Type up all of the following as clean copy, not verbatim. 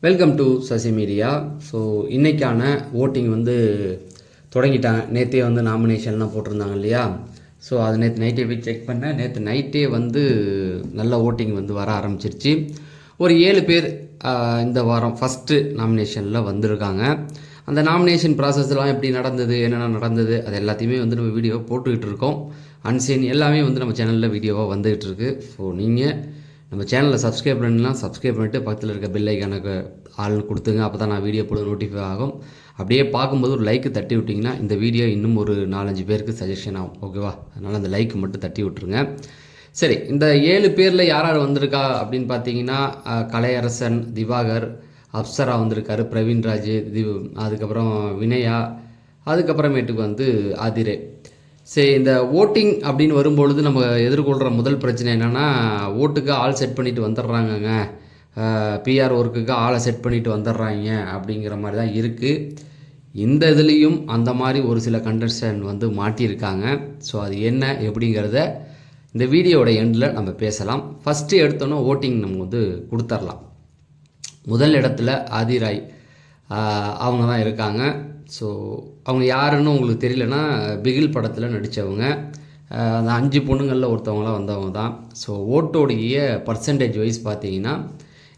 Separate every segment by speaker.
Speaker 1: Welcome to Sasi media. So இன்றைக்கான voting தொடங்கிட்டாங்க. நேற்றே நாமினேஷன்லாம் போட்டிருந்தாங்க இல்லையா? ஸோ அது நேற்று நைட்டே போய் செக் பண்ணேன். நேற்று நைட்டே நல்ல ஓட்டிங் வர ஆரம்பிச்சிருச்சு. ஒரு 7 பேர் இந்த வாரம் ஃபஸ்ட்டு நாமினேஷனில் வந்திருக்காங்க. அந்த நாமினேஷன் ப்ராசஸ்லாம் எப்படி நடந்தது, என்னென்ன நடந்தது, அது எல்லாத்தையுமே நம்ம வீடியோ போட்டுக்கிட்டு இருக்கோம். அன்சீன் எல்லாமே நம்ம சேனலில் வீடியோவாக வந்துகிட்டு இருக்குது. ஸோ நீங்கள் நம்ம சேனலில் சப்ஸ்கிரைப் பண்ணலாம், சப்ஸ்கிரைப் பண்ணிவிட்டு பக்கத்தில் இருக்க பெல் ஐக்கானுக்கு ஆள் கொடுத்துங்க. அப்போ தான் நான் வீடியோ போட நோட்டிஃபை ஆகும். அப்படியே பார்க்கும்போது ஒரு லைக்கு தட்டி விட்டிங்கன்னா இந்த வீடியோ இன்னும் ஒரு 4-5 பேருக்கு சஜஷன் ஆகும். ஓகேவா? அதனால் அந்த லைக்கு மட்டும் தட்டி விட்டுருங்க. சரி, இந்த 7 பேரில் யார் யார் வந்திருக்கா அப்படின்னு பார்த்தீங்கன்னா, கலையரசன், திவாகர், அப்சரா வந்திருக்காரு, பிரவீன்ராஜ், அதுக்கப்புறம் வினயா, அதுக்கப்புறமேட்டுக்கு ஆதிரே. சரி, இந்த ஓட்டிங் அப்படின்னு வரும்பொழுது நம்ம எதிர்கொள்கிற முதல் பிரச்சனை என்னென்னா, ஓட்டுக்கு ஆள் செட் பண்ணிவிட்டு வந்துடுறாங்கங்க, பிஆர் ஒர்க்குக்கு ஆளை செட் பண்ணிவிட்டு வந்துடுறாங்க அப்படிங்கிற மாதிரி தான் இருக்குது. இந்த இதுலேயும் அந்த மாதிரி ஒரு சில கண்டஸ்டன்ட் மாட்டியிருக்காங்க. ஸோ அது என்ன எப்படிங்கிறத இந்த வீடியோட எண்டில் நம்ம பேசலாம். ஃபஸ்ட்டு எடுத்தோன்னே ஓட்டிங் நம்ம கொடுத்துர்லாம். முதல் இடத்துல ஆதிராய் அவங்க தான் இருக்காங்க. ஸோ அவங்க யாருன்னு உங்களுக்கு தெரியலனா, பிகில் படத்தில் நடித்தவங்க. அந்த 5 பொண்ணுங்களில் ஒருத்தவங்களாம் வந்தவங்க தான். ஸோ ஓட்டோடைய பர்சன்டேஜ் வைஸ் பார்த்தீங்கன்னா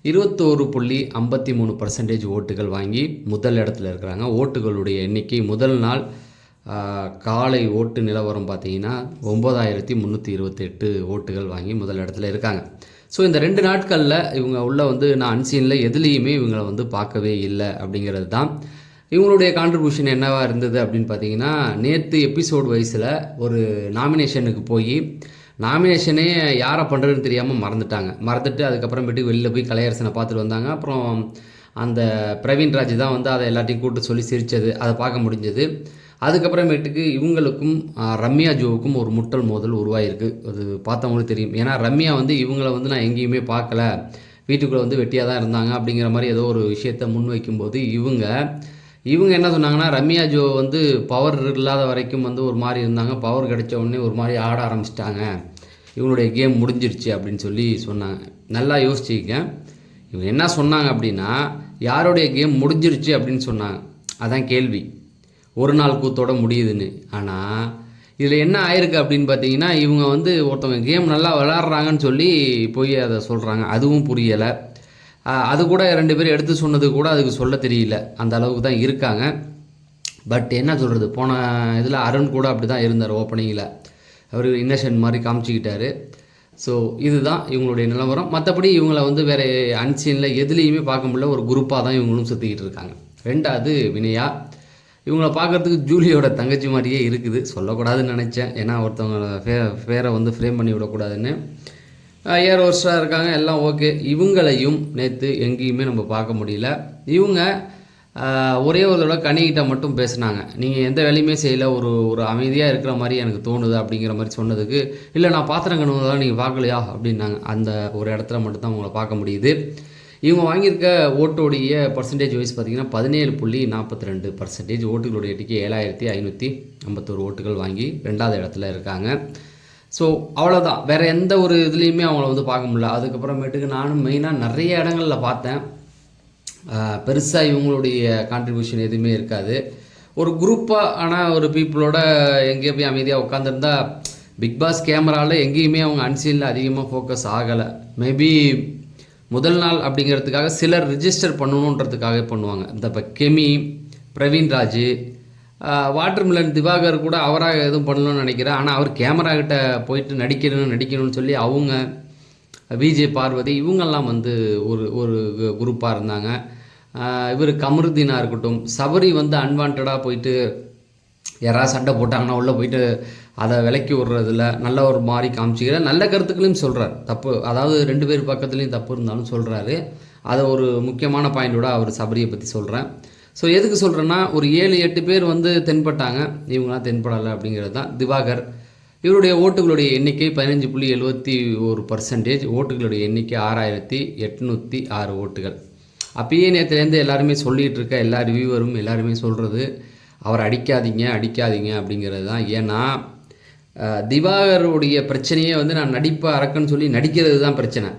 Speaker 1: 21.53% ஓட்டுகள் வாங்கி முதல் இடத்துல இருக்கிறாங்க. ஓட்டுகளுடைய எண்ணிக்கை முதல் நாள் காலை ஓட்டு நிலவரம் பார்த்தீங்கன்னா 9328 ஓட்டுகள் வாங்கி முதல் இடத்துல இருக்காங்க. ஸோ இந்த 2 நாட்களில் இவங்க உள்ள நான் அன்சீனில் எதுலேயுமே இவங்களை பார்க்கவே இல்லை அப்படிங்கிறது தான். இவங்களுடைய கான்ட்ரிபியூஷன் என்னவாக இருந்தது அப்படின்னு பார்த்தீங்கன்னா, நேற்று எபிசோட் வைஸில் ஒரு நாமினேஷனுக்கு போய் நாமினேஷனே யாரை பண்ணுறதுன்னு தெரியாமல் மறந்துட்டு அதுக்கப்புறமேட்டுக்கு வெளியில் போய் கலையரசனை பார்த்துட்டு வந்தாங்க. அப்புறம் அந்த பிரவீன்ராஜ் தான் அதை எல்லாத்தையும் கூப்பிட்டு சொல்லி சிரித்தது, அதை பார்க்க முடிஞ்சது. அதுக்கப்புறமேட்டுக்கு இவங்களுக்கும் ரம்யா ஜோவுக்கும் ஒரு முட்டல் மோதல் உருவாயிருக்கு. அது பார்த்தவங்களுக்கு தெரியும். ஏன்னா ரம்யா இவங்களை நான் எங்கேயுமே பார்க்கல, வீட்டுக்குள்ளே வெட்டியாக தான் இருந்தாங்க அப்படிங்கிற மாதிரி ஏதோ ஒரு விஷயத்தை முன்வைக்கும்போது இவங்க என்ன சொன்னாங்கன்னா, ரம்யா ஜோ பவர் இல்லாத வரைக்கும் ஒரு மாதிரி இருந்தாங்க, பவர் கிடைச்ச உடனே ஒரு மாதிரி ஆட ஆரம்பிச்சிட்டாங்க, இவங்களுடைய கேம் முடிஞ்சிருச்சு அப்படின்னு சொல்லி சொன்னாங்க. நல்லா யோசிச்சுக்க, இவங்க என்ன சொன்னாங்க அப்படின்னா, யாருடைய கேம் முடிஞ்சிருச்சு அப்படின்னு சொன்னாங்க. அதான் கேள்வி. ஒரு நாள் கூத்தோட முடியுதுன்னு. ஆனால் இதில் என்ன ஆயிருக்கு அப்படின்னு பார்த்தீங்கன்னா, இவங்க ஒருத்தவங்க கேம் நல்லா விளாட்றாங்கன்னு சொல்லி போய் அதை சொல்கிறாங்க. அதுவும் புரியலை. அது கூட 2 பேர் எடுத்து சொன்னது கூட அதுக்கு சொல்ல தெரியல, அந்த அளவுக்கு தான் இருக்காங்க. பட் என்ன சொல்கிறது, போன இதில் அருண் கூட அப்படி தான் இருந்தார். ஓப்பனிங்கில் அவர் இன்னசென்ட் மாதிரி காமிச்சிக்கிட்டாரு. ஸோ இதுதான் இவங்களுடைய நிலவரம். மற்றபடி இவங்களை வேறு அன்சீனில் எதுலேயுமே பார்க்க முடியல, ஒரு குரூப்பாக தான் இவங்களும் சுற்றிக்கிட்டு இருக்காங்க. 2வது வினயா. இவங்களை பார்க்குறதுக்கு ஜூலியோட தங்கச்சி மாதிரியே இருக்குது. சொல்லக்கூடாதுன்னு நினச்சேன், ஏன்னா ஒருத்தவங்க பேரை ஃப்ரேம் பண்ணி விடக்கூடாதுன்னு. ஏர் ஹோஸ்டாக இருக்காங்க, எல்லாம் ஓகே. இவங்களையும் நேற்று எங்கேயுமே நம்ம பார்க்க முடியல. இவங்க ஒரே ஒரு தடவை கனிகிட்ட மட்டும் பேசினாங்க. நீங்கள் எந்த வேலையுமே செய்யலை, ஒரு அமைதியாக இருக்கிற மாதிரி எனக்கு தோணுது அப்படிங்கிற மாதிரி சொன்னதுக்கு, இல்லை நான் பாத்திரம் கழுவுனதெல்லாம் நீங்கள் பார்க்கலையா அப்படின்னாங்க. அந்த ஒரு இடத்துல மட்டும்தான் உங்களை பார்க்க முடியுது. இவங்க வாங்கியிருக்க ஓட்டோடைய பர்சன்டேஜ் வைஸ் பார்த்திங்கன்னா 17.42% ஓட்டுகளுடைய எண்ணிக்கை 7551 ஓட்டுகள் வாங்கி 2வது இடத்துல இருக்காங்க. ஸோ அவ்வளோதான், வேறு எந்த ஒரு இதுலேயுமே அவங்கள பார்க்க முடியல. அதுக்கப்புறமேட்டுக்கு நானும் மெயினாக நிறைய இடங்களில் பார்த்தேன், பெருசாக இவங்களுடைய கான்ட்ரிபியூஷன் எதுவுமே இருக்காது. ஒரு குரூப்பாக ஆனால் ஒரு பீப்புளோட எங்கேயோ போய் அமைதியாக உட்காந்துருந்தா, பிக் பாஸ் கேமராவில் எங்கேயுமே அவங்க அன்சீனில் அதிகமாக ஃபோக்கஸ் ஆகலை. மேபி முதல் நாள் அப்படிங்கிறதுக்காக சிலர் ரிஜிஸ்டர் பண்ணணுன்றதுக்காக பண்ணுவாங்க. இந்த இப்போ கெமி, பிரவீன்ராஜ், வாட்டர்மிலன் திவாகர் கூட அவராக எதுவும் பண்ணணும்னு நினைக்கிறேன். ஆனால் அவர் கேமரா கிட்ட போயிட்டு நடிக்கணும்னு சொல்லி அவங்க விஜய் பார்வதி இவங்கெல்லாம் ஒரு குரூப்பாக இருந்தாங்க. இவர் கமருதீனாக இருக்கட்டும், சபரி அன்வான்டாக போயிட்டு யாராவது சண்டை போட்டாங்கன்னா உள்ளே போயிட்டு அதை விலக்கி விடுறதில்ல, நல்ல ஒரு மாதிரி காமிச்சிக்கிற நல்ல கருத்துக்களையும் சொல்கிறார். தப்பு, அதாவது 2 பேர் பக்கத்துலேயும் தப்பு இருந்தாலும் சொல்கிறாரு. அதை ஒரு முக்கியமான பாயிண்டோட அவர் சபரியை பற்றி சொல்கிறேன். ஸோ எதுக்கு சொல்கிறேன்னா, ஒரு 7-8 பேர் தென்பட்டாங்க, இவங்களாம் தென்படலை அப்படிங்கிறது தான். திவாகர், இவருடைய ஓட்டுகளுடைய எண்ணிக்கை 15.71%, ஓட்டுகளுடைய எண்ணிக்கை 6806 ஓட்டுகள். அப்பயே நேற்றுலேருந்து எல்லாருமே சொல்லிகிட்டு இருக்க எல்லா ரிவ்யூவரும் எல்லாருமே சொல்கிறது, அவர் அடிக்காதீங்க அப்படிங்கிறது தான். ஏன்னா திவாகருடைய பிரச்சனையே நான் நடிப்பை அறக்குன்னு சொல்லி நடிக்கிறது தான் பிரச்சனை,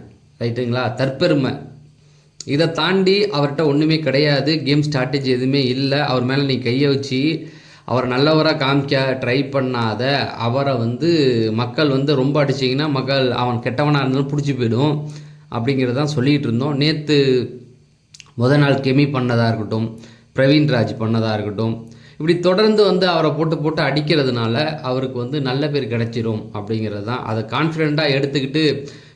Speaker 1: ரைட்டுங்களா? தற்பெருமை. இதை தாண்டி அவர்கிட்ட ஒன்றுமே கிடையாது, கேம் ஸ்ட்ராட்டஜி எதுவுமே இல்லை. அவர் மேலே நீ கையை வச்சு அவர் நல்லவராக காமிக்க ட்ரை பண்ணாத. அவரை மக்கள் ரொம்ப அடிச்சிங்கன்னா மக்கள் அவன் கெட்டவனாக இருந்தாலும் பிடிச்சி போயிடும் அப்படிங்கிறதான் சொல்லிகிட்டு இருந்தோம். நேற்று நாள் கெமி பண்ணதாக இருக்கட்டும், பிரவீன்ராஜ் பண்ணதாக இருக்கட்டும், இப்படி தொடர்ந்து அவரை போட்டு போட்டு அடிக்கிறதுனால அவருக்கு நல்ல பேர் கிடைச்சிரும் அப்படிங்கிறது தான். அதை கான்ஃபிடெண்ட்டாக எடுத்துக்கிட்டு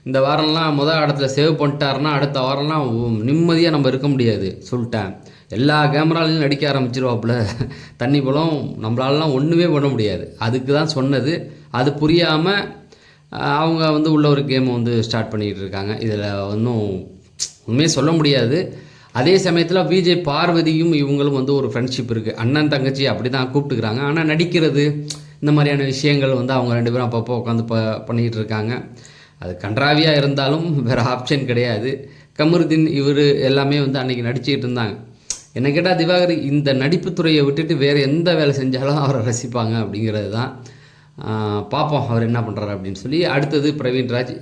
Speaker 1: இந்த வாரம்லாம் இடத்துல சேவ் பண்ணிட்டாருன்னா அடுத்த வாரம்லாம் நிம்மதியாக நம்ம இருக்க முடியாது சொல்லிட்டேன். எல்லா கேமராலையும் நடிக்க ஆரம்பிச்சிருவாப்புல தண்ணி பழம், நம்மளாலலாம் ஒன்றுமே பண்ண முடியாது. அதுக்கு தான் சொன்னது. அது புரியாமல் அவங்க உள்ள ஒரு கேமை ஸ்டார்ட் பண்ணிக்கிட்டு இருக்காங்க. இதில் உண்மையே சொல்ல முடியாது. அதே சமயத்தில் விஜய் பார்வதியும் இவங்களும் ஒரு ஃப்ரெண்ட்ஷிப் இருக்குது. அண்ணன் தங்கச்சி அப்படி தான் கூப்பிட்டுக்கிறாங்க. ஆனால் நடிக்கிறது இந்த மாதிரியான விஷயங்கள் அவங்க 2 பேரும் அப்பப்போ உட்காந்து பண்ணிக்கிட்டு இருக்காங்க. அது கன்றாவியாக இருந்தாலும் வேறு ஆப்ஷன் கிடையாது. கமருதீன் இவர் எல்லாமே அன்றைக்கி நடிச்சுக்கிட்டு இருந்தாங்க. என்ன கேட்டால் திவாகர் இந்த நடிப்பு துறையை விட்டுட்டு வேறு எந்த வேலை செஞ்சாலும் அவரை ரசிப்பாங்க அப்படிங்கிறது தான். பார்ப்போம் அவர் என்ன பண்ணுறாரு அப்படின்னு சொல்லி. அடுத்தது பிரவீன்ராஜ்,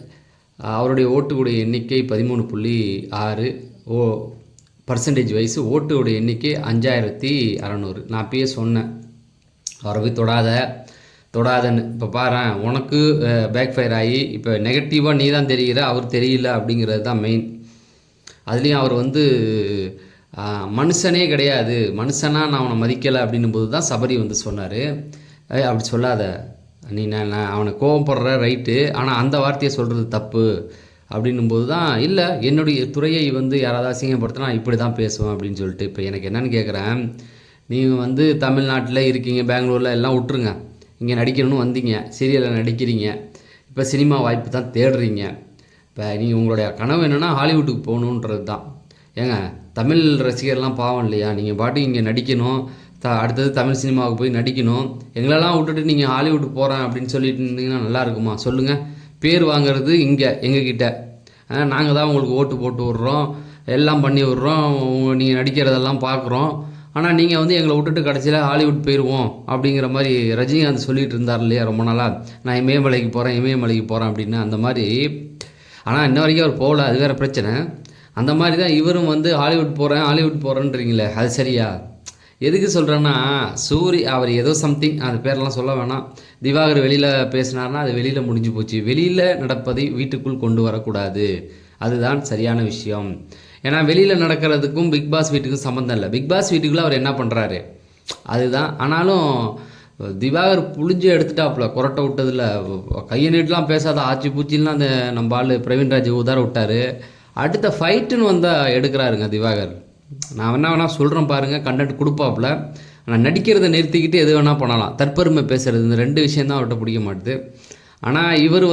Speaker 1: அவருடைய ஓட்டுடைய எண்ணிக்கை 13.6 பர்சன்டேஜ் வைஸ். ஓட்டுடைய எண்ணிக்கை 5600. நான் அப்பயே சொன்னேன் அவரை போய் தொடாதன்னு. இப்போ பாரு, உனக்கு பேக் ஃபயர் ஆகி இப்போ நெகட்டிவாக நீ தான் தெரிகிற, அவர் தெரியல அப்படிங்கிறது தான் மெயின். அதுலேயும் அவர் மனுஷனே கிடையாது, மனுஷனாக நான் அவனை மதிக்கலை அப்படின்னும் போது தான் சபரி சொன்னார், அப்படி சொல்லாத நீ, நான் அவனை கோவப்படுற ரைட்டு, ஆனால் அந்த வார்த்தையை சொல்கிறது தப்பு அப்படின்னும்போது தான், இல்லை என்னுடைய துறையை யாராவது அசிங்கப்படுத்தினா இப்படி தான் பேசுவேன் அப்படின்னு சொல்லிட்டு. இப்போ எனக்கு என்னென்னு கேட்குறேன், நீங்கள் தமிழ்நாட்டில் இருக்கீங்க, பெங்களூரில் எல்லாம் விட்டுருங்க, இங்கே நடிக்கணும்னு வந்தீங்க, சீரியலில் நடிக்கிறீங்க, இப்போ சினிமா வாய்ப்பு தான் தேடுறீங்க. இப்போ நீங்கள் உங்களுடைய கனவு என்னென்னா ஹாலிவுட்டுக்கு போகணுன்றது தான். ஏங்க தமிழ் ரசிகர்லாம் பாவம் இல்லையா? நீங்கள் பாட்டு இங்கே நடிக்கணும், அடுத்தது தமிழ் சினிமாவுக்கு போய் நடிக்கணும், எங்களெல்லாம் விட்டுட்டு நீங்கள் ஹாலிவுட் போகிறேன் அப்படின்னு சொல்லிட்டு இருந்தீங்கன்னா நல்லா இருக்குமா சொல்லுங்கள்? பேர் வாங்கிறது இங்கே எங்ககிட்ட, நாங்கள் தான் உங்களுக்கு ஓட்டு போட்டு விட்றோம், எல்லாம் பண்ணி விட்றோம், நீங்கள் நடிக்கிறதெல்லாம் பார்க்குறோம். ஆனால் நீங்கள் எங்களை விட்டுட்டு கடைசியில் ஹாலிவுட் போயிடுவோம் அப்படிங்கிற மாதிரி ரஜினிகாந்த் சொல்லிகிட்டு இருந்தார் இல்லையா ரொம்ப நாளாக, நான் இமயமலைக்கு போகிறேன் அப்படின்னு. அந்த மாதிரி, ஆனால் இன்ன வரைக்கும் அவர் போகல, அது வேறு பிரச்சனை. அந்த மாதிரி தான் இவரும் ஹாலிவுட் போகிறேன்றீங்களே, அது சரியா? எதுக்கு சொல்கிறேன்னா, அவர் ஏதோ சம்திங், அது பேரெல்லாம் சொல்ல வேணாம். திவாகர் வெளியில் பேசினார்னா அது வெளியில் முடிஞ்சு போச்சு. வெளியில் நடப்பதை வீட்டுக்குள் கொண்டு வரக்கூடாது, அதுதான் சரியான விஷயம். ஏன்னா வெளியில் நடக்கிறதுக்கும் பிக் பாஸ் வீட்டுக்கும் சம்மந்தம் இல்லை. பிக் பாஸ் வீட்டுக்குள்ளே அவர் என்ன பண்ணுறாரு அதுதான். ஆனாலும் திவாகர் புளிஞ்சு எடுத்துட்டாப்புல, குரட்டை விட்டதில் கையை நீட்டெலாம் பேசாத, ஆச்சி பூச்சின்லாம் அந்த நம்ம ஆள் பிரவீன்ராஜ் உதார விட்டார். அடுத்த ஃபைட்டுன்னு எடுக்கிறாருங்க திவாகர். நான் வேணா சொல்கிறேன் பாருங்கள், கண்டென்ட் கொடுப்பாப்புல. ஆனால் நடிக்கிறத நிறுத்திக்கிட்டு எது வேணால் பண்ணலாம். தற்பெருமை பேசுகிறது, இந்த 2 விஷயந்தான் அவர்கிட்ட பிடிக்க மாட்டுது. ஆனால் இவர்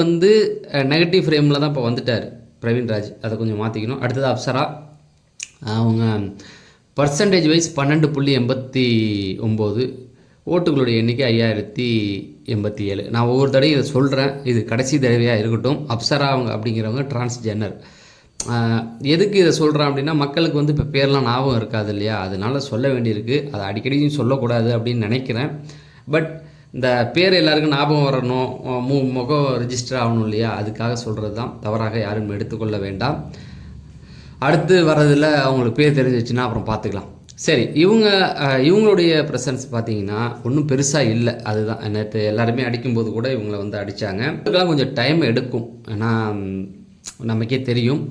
Speaker 1: நெகட்டிவ் ஃப்ரேமில் தான் இப்போ வந்துட்டார் பிரவீன்ராஜ். அதை கொஞ்சம் மாற்றிக்கணும். அடுத்தது அப்சரா, அவங்க பர்சன்டேஜ் வைஸ் 12.89, ஓட்டுகளுடைய எண்ணிக்கை 5087. நான் ஒவ்வொரு தடையும் இதை சொல்கிறேன், இது கடைசி தடவையாக இருக்கட்டும். அப்சரா அவங்க அப்படிங்கிறவங்க டிரான்ஸ்ஜெண்டர். எதுக்கு இதை சொல்கிறேன் அப்படின்னா, மக்களுக்கு இப்போ பேர்லாம் ஞாபகம் இருக்காது இல்லையா, அதனால் சொல்ல வேண்டியிருக்கு. அதை அடிக்கடியும் சொல்லக்கூடாது அப்படின்னு நினைக்கிறேன். பட் இந்த பேர் எல்லாருக்கும் ஞாபகம் வரணும், முகம் ரிஜிஸ்டர் ஆகணும் இல்லையா, அதுக்காக சொல்கிறது தான். தவறாக யாரும் எடுத்துக்கொள்ள வேண்டாம். அடுத்து வர்றதில் அவங்களுக்கு பேர் தெரிஞ்சிச்சுன்னா அப்புறம் பார்த்துக்கலாம். சரி, இவங்களுடைய ப்ரெசன்ஸ் பார்த்தீங்கன்னா ஒன்றும் பெருசாக இல்லை. அதுதான் நேற்று எல்லாருமே அடிக்கும்போது கூட இவங்களை அடித்தாங்க. இதுக்கெல்லாம் கொஞ்சம் டைம் எடுக்கும். ஏன்னா நமக்கே தெரியும்,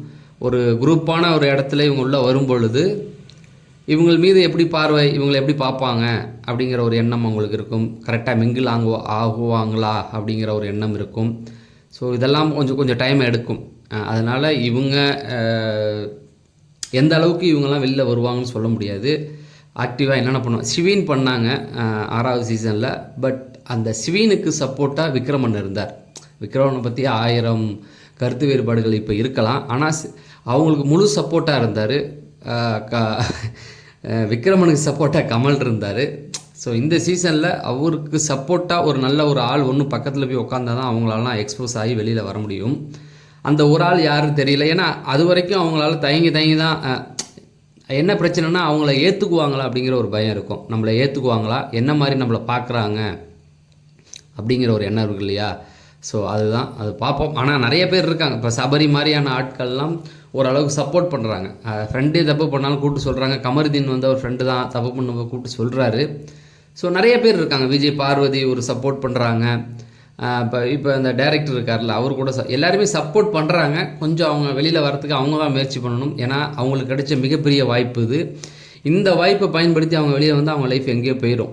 Speaker 1: ஒரு குரூப்பான ஒரு இடத்துல இவங்க உள்ளே வரும் பொழுது இவங்கள் மீது எப்படி பார்வை, இவங்களை எப்படி பார்ப்பாங்க அப்படிங்கிற ஒரு எண்ணம் அவங்களுக்கு இருக்கும். கரெக்டாக மிங்கிள் ஆகுவாங்களா அப்படிங்கிற ஒரு எண்ணம் இருக்கும். ஸோ இதெல்லாம் கொஞ்சம் டைம் எடுக்கும். அதனால் இவங்க எந்த அளவுக்கு இவங்கெல்லாம் வெளில வருவாங்கன்னு சொல்ல முடியாது. ஆக்டிவாக என்னென்ன பண்ணுவாங்க, சிவீன் பண்ணாங்க 6வது சீசனில். பட் அந்த சிவீனுக்கு சப்போர்ட்டாக விக்ரமன் இருந்தார். விக்ரமனை பற்றி 1000 கருத்து வேறுபாடுகள் இப்போ இருக்கலாம், ஆனால் அவங்களுக்கு முழு சப்போர்ட்டாக இருந்தார். விக்ரமனுக்கு சப்போர்ட்டாக கமல் இருந்தார். ஸோ இந்த சீசனில் அவருக்கு சப்போர்ட்டாக ஒரு நல்ல ஒரு ஆள் ஒன்று பக்கத்தில் போய் உட்காந்தா தான் அவங்களாலாம் எக்ஸ்போஸ் ஆகி வெளியில் வர முடியும். அந்த ஒரு ஆள் யாரும் தெரியல. ஏன்னா அது வரைக்கும் அவங்களால தயங்கி தான். என்ன பிரச்சனைனா, அவங்கள ஏற்றுக்குவாங்களா அப்படிங்கிற ஒரு பயம் இருக்கும். நம்மளை ஏற்றுக்குவாங்களா, என்ன மாதிரி நம்மளை பார்க்குறாங்க அப்படிங்கிற ஒரு எண்ணம் இருக்கு இல்லையா. ஸோ அதுதான், அது பார்ப்போம். ஆனால் நிறைய பேர் இருக்காங்க. இப்போ சபரி மாதிரியான ஆட்கள்லாம் ஓரளவுக்கு சப்போர்ட் பண்ணுறாங்க. ஃப்ரெண்டே தப்பு பண்ணாலும் கூப்பிட்டு சொல்கிறாங்க. கமருதீன் வந்து அவர் ஃப்ரெண்டு தான், தப்பு பண்ண கூப்பிட்டு சொல்கிறாரு. ஸோ நிறைய பேர் இருக்காங்க. விஜய் பார்வதி ஒரு சப்போர்ட் பண்ணுறாங்க. இப்போ இந்த டைரக்டர் இருக்கார்ல, அவர் கூட எல்லாருமே சப்போர்ட் பண்ணுறாங்க. கொஞ்சம் அவங்க வெளியில் வரத்துக்கு அவங்க தான் முயற்சி பண்ணணும். ஏன்னா அவங்களுக்கு கிடைச்ச மிகப்பெரிய வாய்ப்பு இது. இந்த வாய்ப்பை பயன்படுத்தி அவங்க வெளியே வந்து அவங்க லைஃப் எங்கேயோ போயிடும்.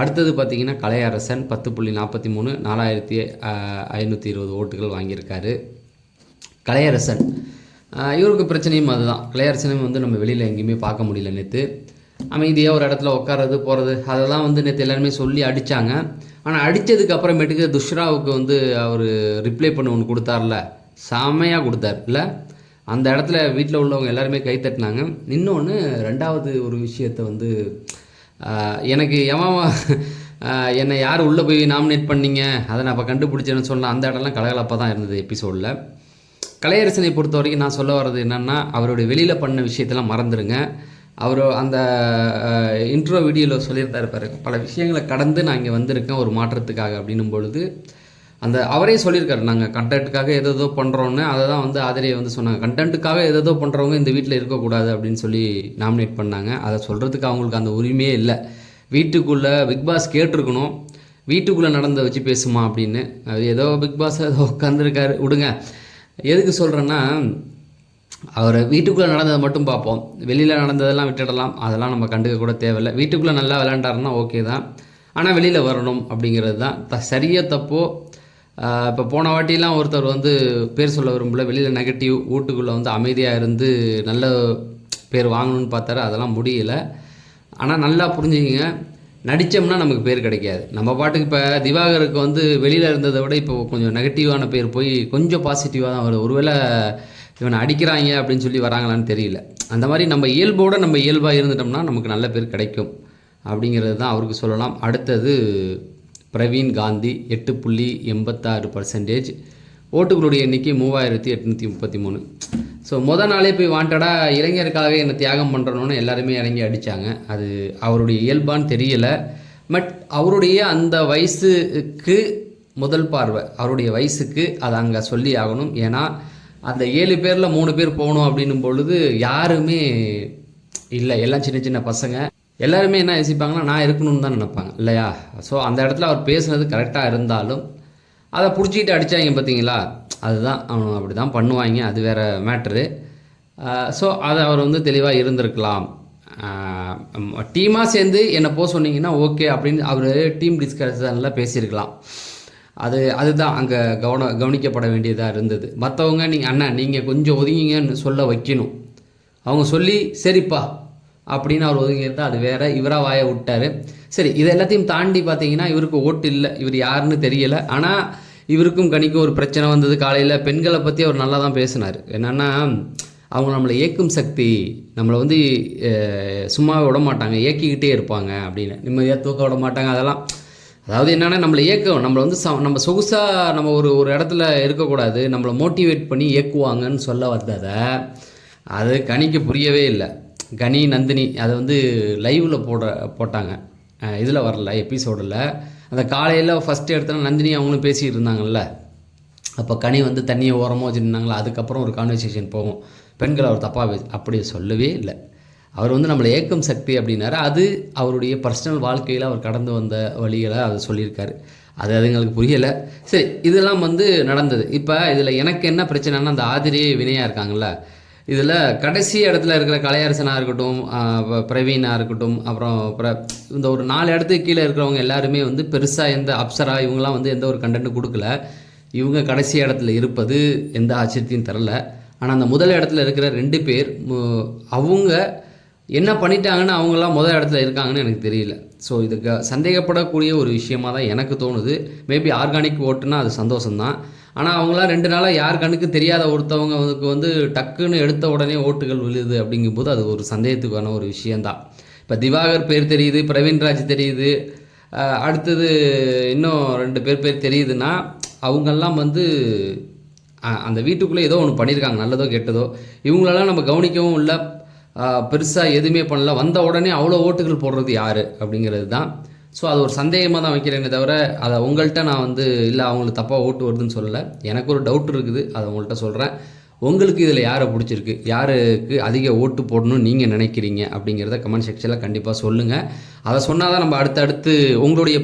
Speaker 1: அடுத்தது பார்த்திங்கன்னா கலையரசன் 10.43 4520 ஓட்டுகள் வாங்கியிருக்காரு. கலையரசன் இவருக்கு பிரச்சனையும் அதுதான். கலையரசனும் வந்து நம்ம வெளியில் எங்கேயுமே பார்க்க முடியல. நேற்று அமைதியாக ஒரு இடத்துல உட்காரது போகிறது அதெல்லாம் வந்து நேற்று எல்லாருமே சொல்லி அடித்தாங்க. ஆனால் அடித்ததுக்கு அப்புறமேட்டுக்கு துஷ்ராவுக்கு வந்து அவர் ரிப்ளை பண்ண ஒன்று கொடுத்தார்ல, செமையாக கொடுத்தார் இல்லை. அந்த இடத்துல வீட்டில் உள்ளவங்க எல்லாருமே கை தட்டினாங்க. இன்னொன்று ரெண்டாவது ஒரு விஷயத்தை வந்து எனக்கு என்னை யார் உள்ளே போய் நாமினேட் பண்ணீங்க அதை நான் அப்போ கண்டுபிடிச்சேன்னு சொன்னேன். அந்த இடம்லாம் கலகலப்பாக தான் இருந்தது எபிசோடில். கலையரசனை பொறுத்த வரைக்கும் நான் சொல்ல வர்றது என்னென்னா, அவருடைய வெளியில் பண்ண விஷயத்தெல்லாம் மறந்துடுங்க. அவர் அந்த இன்ட்ரோ வீடியோவில் சொல்லியிருந்தார் பாரு, பல விஷயங்களை கடந்து நான் இங்கே வந்திருக்கேன் ஒரு மாற்றத்துக்காக அப்படின்னும் பொழுது அவரே சொல்லியிருக்காரு, நாங்கள் கண்டென்ட்டுக்காக எதோ பண்ணுறோன்னு. அதை தான் வந்து ஆதிரியை வந்து சொன்னாங்க, கண்டென்ட்டுக்காக எதோ பண்ணுறவங்க இந்த வீட்டில் இருக்கக்கூடாது அப்படின்னு சொல்லி நாமினேட் பண்ணாங்க. அதை சொல்கிறதுக்கு அவங்களுக்கு அந்த உரிமையே இல்லை. வீட்டுக்குள்ளே பிக்பாஸ் கேட்டிருக்கணும், வீட்டுக்குள்ளே நடந்த வச்சு பேசுமா அப்படின்னு. அது ஏதோ பிக்பாஸ் ஏதோ உட்காந்துருக்காரு, விடுங்க. எதுக்கு சொல்கிறேன்னா, அவர் வீட்டுக்குள்ளே நடந்ததை மட்டும் பார்ப்போம், வெளியில் நடந்ததெல்லாம் விட்டுடலாம். அதெல்லாம் நம்ம கண்டுக்க கூட தேவையில்லை. வீட்டுக்குள்ளே நல்லா விளையாண்டாருன்னா ஓகே தான், ஆனால் வெளியில் வரணும் அப்படிங்கிறது தான் சரியாக தப்போ. இப்போ போன வாட்டிலாம் ஒருத்தர் வந்து பேர் சொல்ல விரும்பல, வெளியில் நெகட்டிவ், வீட்டுக்குள்ளே வந்து அமைதியாக இருந்து நல்ல பேர் வாங்கணும்னு பார்த்தாரு, அதெல்லாம் முடியலை. ஆனால் நல்லா புரிஞ்சுக்கிங்க, நடித்தோம்னா நமக்கு பேர் கிடைக்காது. நம்ம பாட்டுக்கு இப்போ திவாகருக்கு வந்து வெளியில் இருந்ததை விட இப்போ கொஞ்சம் நெகட்டிவான பேர் போய் கொஞ்சம் பாசிட்டிவாக தான் வருது. ஒருவேளை இவனை அடிக்கிறாங்க அப்படின்னு சொல்லி வராங்களான்னு தெரியல. அந்த மாதிரி நம்ம இயல்போடு நம்ம இயல்பாக இருந்துட்டோம்னா நமக்கு நல்ல பேர் கிடைக்கும் அப்படிங்கிறது தான் அவருக்கு சொல்லலாம். அடுத்தது பிரவீன் காந்தி 8.86%. ஓட்டுகளுடைய எண்ணிக்கை 3833. ஸோ நாளே போய் வாண்டடாக இளைஞருக்காக என்னை தியாகம் பண்ணுறணுன்னு எல்லாருமே இறங்கி அடித்தாங்க. அது அவருடைய இயல்பான்னு தெரியலை. பட் அவருடைய அந்த வயசுக்கு முதல் பார்வை, அவருடைய வயசுக்கு அதை அங்கே சொல்லி ஆகணும். ஏன்னா அந்த 7 பேரில் 3 பேர் போகணும் அப்படின்னும் பொழுது யாருமே இல்லை, எல்லாம் சின்ன சின்ன பசங்க. எல்லாருமே என்ன யோசிப்பாங்கன்னா, நான் இருக்கணும்னு தான் நினைப்பாங்க இல்லையா. ஸோ அந்த இடத்துல அவர் பேசுனது கரெக்டாக இருந்தாலும் அதை பிடிச்சிக்கிட்டு அடித்தாங்க பார்த்தீங்களா, அதுதான் அவன் அப்படி தான் பண்ணுவாங்க, அது வேறு மேட்ரு. ஸோ அதை அவர் வந்து தெளிவாக இருந்திருக்கலாம். டீமாக சேர்ந்து என்னை போக சொன்னீங்கன்னா ஓகே அப்படின்னு அவர் டீம் டிஸ்கஷனில் பேசியிருக்கலாம். அதுதான் அங்கே கவனிக்கப்பட வேண்டியதாக இருந்தது. மற்றவங்க நீங்கள் கொஞ்சம் ஒதுங்கிங்கன்னு சொல்ல வைக்கணும். அவங்க சொல்லி சரிப்பா அப்படின்னு அவர் ஒதுங்கியிருந்தால் அது வேறு. இவராக வாயை விட்டார். சரி, இது எல்லாத்தையும் தாண்டி பார்த்தீங்கன்னா இவருக்கு ஓட்டு இல்லை, இவர் யாருன்னு தெரியலை. ஆனால் இவருக்கும் கனிக்கும் ஒரு பிரச்சனை வந்தது. காலையில் பெண்களை பற்றி அவர் நல்லா தான் பேசினார். என்னென்னா, அவங்க நம்மளை ஏக்கும் சக்தி, நம்மளை வந்து சும்மா விட மாட்டாங்க, ஏக்கிக்கிட்டே இருப்பாங்க அப்படின்னு, நிம்மதியாக தூக்க விட மாட்டாங்க. அதெல்லாம் அதாவது என்னென்னா, நம்மளை ஏக்கும், நம்மளை வந்து நம்ம சொகுசாக நம்ம ஒரு இடத்துல இருக்கக்கூடாது, நம்மளை மோட்டிவேட் பண்ணி ஏக்குவாங்கன்னு சொல்ல வந்ததை அது கனிக்கு புரியவே இல்லை. கனி நந்தினி அதை வந்து லைவில் போட்டாங்க, இதில் வரல எபிசோடில். அந்த காலையில் ஃபஸ்ட்டு இடத்துல நந்தினி அவங்களும் பேசிகிட்டு இருந்தாங்கல்ல, அப்போ கனி வந்து தண்ணியை ஓரமாக வச்சுருந்தாங்களா, அதுக்கப்புறம் ஒரு கான்வர்சேஷன் போகும். பெண்கள் அவர் தப்பாக அப்படி சொல்லவே இல்லை. அவர் வந்து நம்மளை ஏக்கும் சக்தி அப்படின்னாரு. அது அவருடைய பர்சனல் வாழ்க்கையில் அவர் கடந்து வந்த வழிகளை அவர் சொல்லியிருக்காரு. அது அதுங்களுக்கு புரியலை. சரி, இதெல்லாம் வந்து நடந்தது. இப்போ இதில் எனக்கு என்ன பிரச்சனைனா, அந்த ஆதிரி வினயா இருக்காங்கள்ல, இதில் கடைசி இடத்துல இருக்கிற கலையரசனாக இருக்கட்டும், பிரவீனாக இருக்கட்டும், அப்புறம் இந்த ஒரு 4 இடத்துக்கு கீழே இருக்கிறவங்க எல்லாருமே வந்து பெருசாக எந்த அப்சரா இவங்களாம் வந்து எந்த ஒரு கண்டென்ட்டும் கொடுக்கல. இவங்க கடைசி இடத்துல இருப்பது எந்த ஆச்சரியத்தையும் தரல. ஆனால் அந்த முதல் இடத்துல இருக்கிற 2 பேர் அவங்க என்ன பண்ணிட்டாங்கன்னு அவங்களாம் முதல் இடத்துல இருக்காங்கன்னு எனக்கு தெரியல. ஸோ இதுக்கு சந்தேகப்படக்கூடிய ஒரு விஷயமாக தான் எனக்கு தோணுது. மேபி ஆர்கானிக் ஓட்டுனா அது சந்தோஷம்தான். ஆனால் அவங்களாம் 2 நாளாக யார் கண்ணுக்கு தெரியாத ஒருத்தவங்களுக்கு வந்து டக்குன்னு எடுத்த உடனே ஓட்டுகள் விழுது அப்படிங்கும்போது அது ஒரு சந்தேகத்துக்கான ஒரு விஷயந்தான். இப்போ திவாகர் பேர் தெரியுது, பிரவீன்ராஜ் தெரியுது, அடுத்தது இன்னும் 2 பேர் தெரியுதுன்னா அவங்கெல்லாம் வந்து அந்த வீட்டுக்குள்ளே ஏதோ ஒன்று பண்ணியிருக்காங்க, நல்லதோ கெட்டதோ. இவங்களெல்லாம் நம்ம கவனிக்கவும் இல்லை, பெருசாக எதுவுமே பண்ணல. வந்த உடனே அவ்வளோ ஓட்டுகள் போடுறது யார் அப்படிங்கிறது தான். ஸோ அது ஒரு சந்தேகமாக தான் வைக்கிறேனே தவிர அதை உங்கள்கிட்ட நான் வந்து இல்லை அவங்களுக்கு தப்பாக ஓட்டு வருதுன்னு சொல்லலை. எனக்கு ஒரு டவுட் இருக்குது, அதை உங்கள்கிட்ட சொல்கிறேன். உங்களுக்கு இதில் யாரை பிடிச்சிருக்கு, யாருக்கு அதிக ஓட்டு போடணும்னு நீங்கள் நினைக்கிறீங்க அப்படிங்கிறத கமெண்ட் செக்ஷனில் கண்டிப்பாக சொல்லுங்கள். அதை சொன்னால் தான் நம்ம அடுத்தடுத்து உங்களுடைய